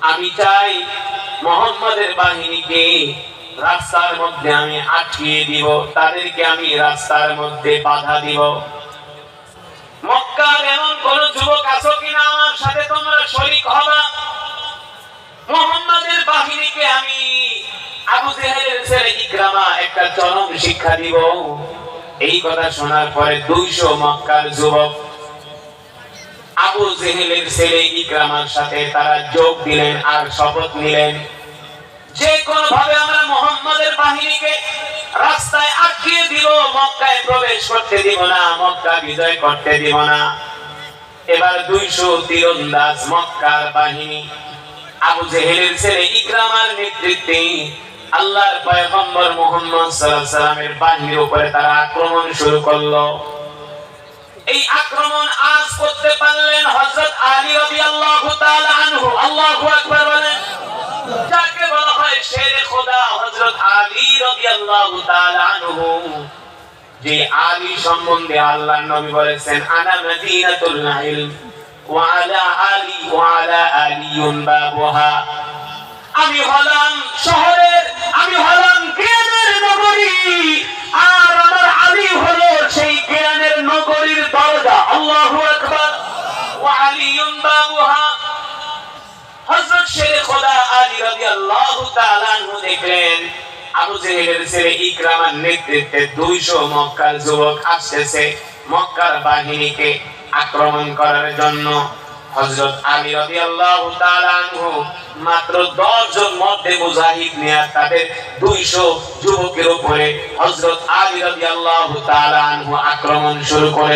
আমি চাই মুহাম্মাদের বাহিনীকে রাস্তার মধ্যে আমি আটকিয়ে দিব, তাদেরকে আমি রাস্তার মধ্যে বাধা দিব। মক্কার এমন কোন যুবক আছো কিনা আমার সাথে তোমরা শরীক হবা? মুহাম্মাদের বাহিনীকে আমি আবু জেহেলের ছেলে ইকরামা একটা চরম শিক্ষা দিব। এই কথা শোনার পরে 200 মক্কার যুবক আবু জেহেলের ছেলে ইকরামার সাথে তারা যোগ দিলেন আর শপথ নিলেন, যে কোন ভাবে আমরা মুহাম্মাদের বাহিনীকে রাস্তায় আটকিয়ে দিব, মক্কায় প্রবেশ করতে দিব না, মক্কা বিজয় করতে দিব না। এবার 200 তীরন্দাজ মক্কার বাহিনী আবু জেহেলের ছেলে ইকরামার নেতৃত্বে আল্লাহর পয়গম্বর মুহাম্মদ সাল্লাল্লাহু আলাইহি সাল্লামের বাহিনীর উপরে তারা আক্রমণ শুরু করলো। এই আক্রমণ আজ করতে পারলেন হযরত আলী রাদিয়াল্লাহু তাআলা আনহু। আল্লাহু আকবার বলেন। যাকে বলা হয় শেরে খোদা হযরত আলী রাদিয়াল্লাহু তাআলা আনহু, যে আলী সম্বন্ধে আল্লাহর নবী বলেছেন আনা মদিনাতুল ইলম ওয়া আলা আলী ওয়া আলা আলিয়ুন বাবুহা। আমি হলাম শহরের, আমি হলাম জ্ঞানের নগরী, আর আমার আলী হলো সেই জ্ঞানের নগরীর দরজা। আল্লাহু আকবার। ওয়া আলিয়ুন বাবুহা। হযরত শেরে খোদা আলী রাদিয়াল্লাহু তাআলা আনহু দেখলেন আবু জেহেলের ছেলে ইকরামার নেতৃত্বে 200 মক্কার যুবক আসছে মক্কার বাহিনীকে আক্রমণ করার জন্য। হযরত আলী রাদিয়াল্লাহু তাআলা আনহু মাত্র 10 জন মধ্যে মুজাহিদ নিয়ে তাদের 200 যুবকের উপরে হযরত আলী রাদিয়াল্লাহু তাআলা আনহু আক্রমণ শুরু করে